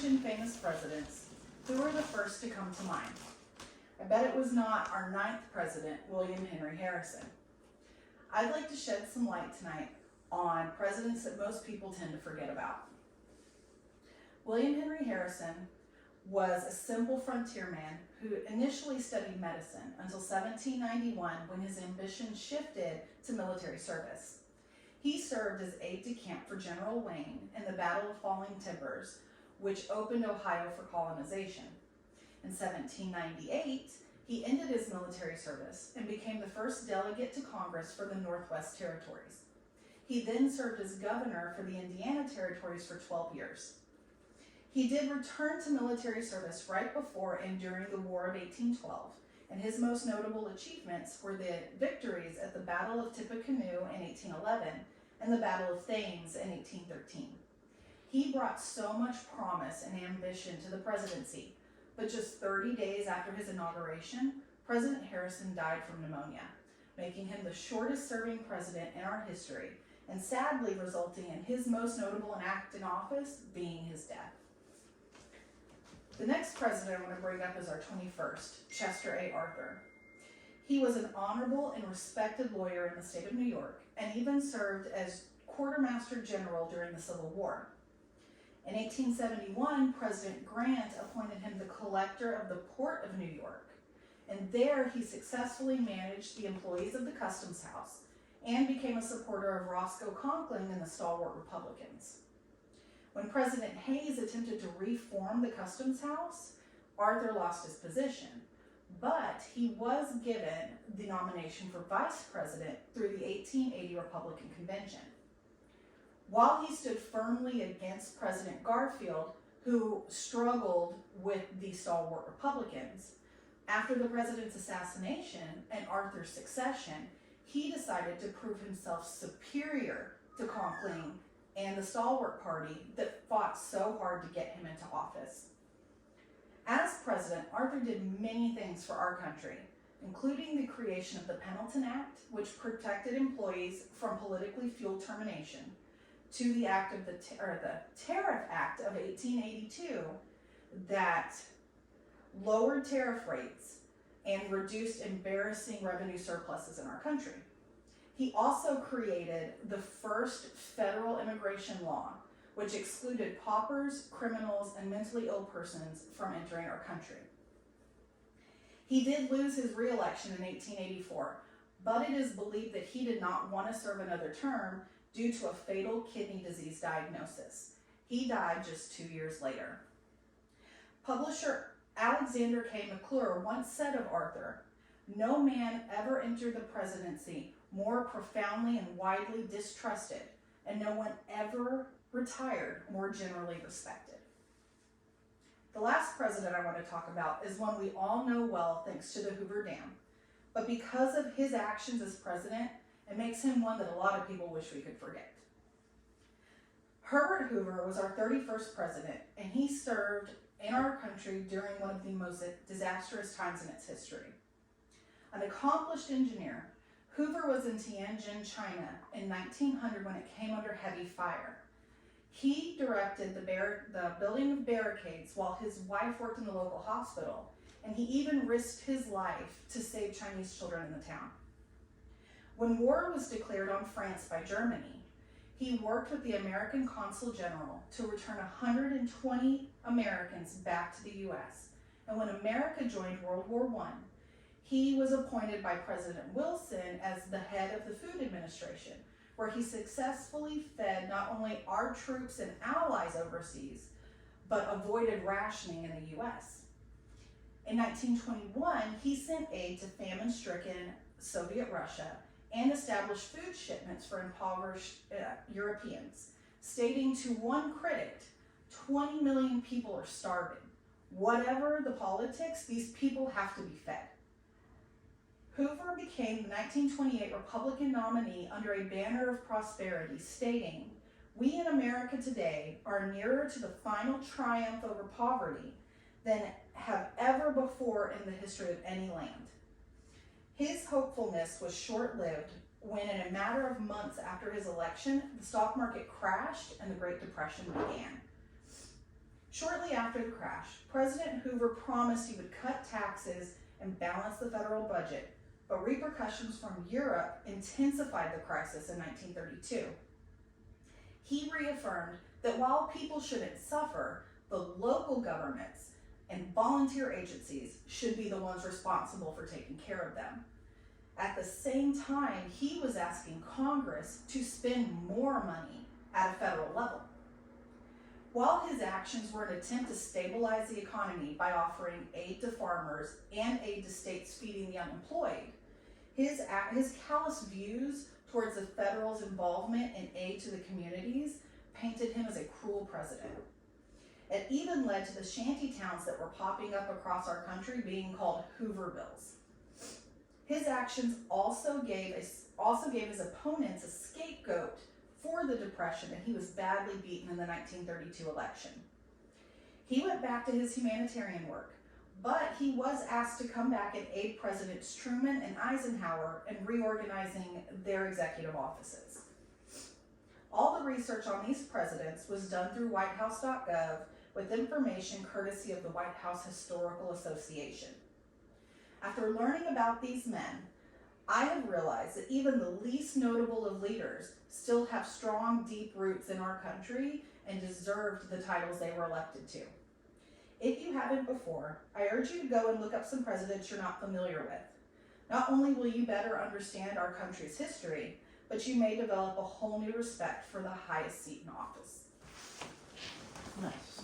mention famous presidents, who are the first to come to mind? I bet it was not our 9th president, William Henry Harrison. I'd like to shed some light tonight on presidents that most people tend to forget about. William Henry Harrison was a simple frontierman who initially studied medicine until 1791 when his ambition shifted to military service. He served as aide-de-camp for General Wayne in the Battle of Falling Timbers, which opened Ohio for colonization. In 1798, he ended his military service and became the first delegate to Congress for the Northwest Territories. He then served as governor for the Indiana Territories for 12 years. He did return to military service right before and during the War of 1812, and his most notable achievements were the victories at the Battle of Tippecanoe in 1811 and the Battle of Thames in 1813. He brought so much promise and ambition to the presidency, but just 30 days after his inauguration, President Harrison died from pneumonia, making him the shortest serving president in our history, and sadly resulting in his most notable act in office being his death. The next president I want to bring up is our 21st, Chester A. Arthur. He was an honorable and respected lawyer in the state of New York, and even served as quartermaster general during the Civil War. In 1871, President Grant appointed him the collector of the Port of New York, and there he successfully managed the employees of the Customs House and became a supporter of Roscoe Conkling and the stalwart Republicans. When President Hayes attempted to reform the Customs House, Arthur lost his position, but he was given the nomination for vice president through the 1880 Republican Convention. While he stood firmly against President Garfield, who struggled with the stalwart Republicans, after the president's assassination and Arthur's succession, he decided to prove himself superior to Conkling and the stalwart party that fought so hard to get him into office. As president, Arthur did many things for our country, including the creation of the Pendleton Act, which protected employees from politically fueled termination, to the Tariff Act of 1882 that lowered tariff rates and reduced embarrassing revenue surpluses in our country. He also created the first federal immigration law, which excluded paupers, criminals, and mentally ill persons from entering our country. He did lose his re-election in 1884, but it is believed that he did not want to serve another term due to a fatal kidney disease diagnosis. He died just 2 years later. Publisher Alexander K. McClure once said of Arthur, "No man ever entered the presidency more profoundly and widely distrusted, and no one ever retired more generally respected." The last president I want to talk about is one we all know well thanks to the Hoover Dam, but because of his actions as president, it makes him one that a lot of people wish we could forget. Herbert Hoover was our 31st president, and he served in our country during one of the most disastrous times in its history. An accomplished engineer, Hoover was in Tianjin, China in 1900 when it came under heavy fire. He directed the building of barricades while his wife worked in the local hospital, and he even risked his life to save Chinese children in the town. When war was declared on France by Germany, he worked with the American Consul General to return 120 Americans back to the US. And when America joined World War I, he was appointed by President Wilson as the head of the Food Administration, where he successfully fed not only our troops and allies overseas, but avoided rationing in the US. In 1921, he sent aid to famine-stricken Soviet Russia and established food shipments for impoverished Europeans, stating to one critic, 20 million people are starving. Whatever the politics, these people have to be fed. Hoover became the 1928 Republican nominee under a banner of prosperity, stating, "We in America today are nearer to the final triumph over poverty than have ever before in the history of any land." His hopefulness was short-lived when, in a matter of months after his election, the stock market crashed and the Great Depression began. Shortly after the crash, President Hoover promised he would cut taxes and balance the federal budget, but repercussions from Europe intensified the crisis in 1932. He reaffirmed that while people shouldn't suffer, the local governments and volunteer agencies should be the ones responsible for taking care of them. At the same time, he was asking Congress to spend more money at a federal level. While his actions were an attempt to stabilize the economy by offering aid to farmers and aid to states feeding the unemployed, his callous views towards the federal's involvement in aid to the communities painted him as a cruel president. It even led to the shanty towns that were popping up across our country being called Hoovervilles. His actions also gave his opponents a scapegoat for the Depression, and he was badly beaten in the 1932 election. He went back to his humanitarian work, but he was asked to come back and aid Presidents Truman and Eisenhower in reorganizing their executive offices. All the research on these presidents was done through whitehouse.gov with information courtesy of the White House Historical Association. After learning about these men, I have realized that even the least notable of leaders still have strong, deep roots in our country and deserved the titles they were elected to. If you haven't before, I urge you to go and look up some presidents you're not familiar with. Not only will you better understand our country's history, but you may develop a whole new respect for the highest seat in office. Nice.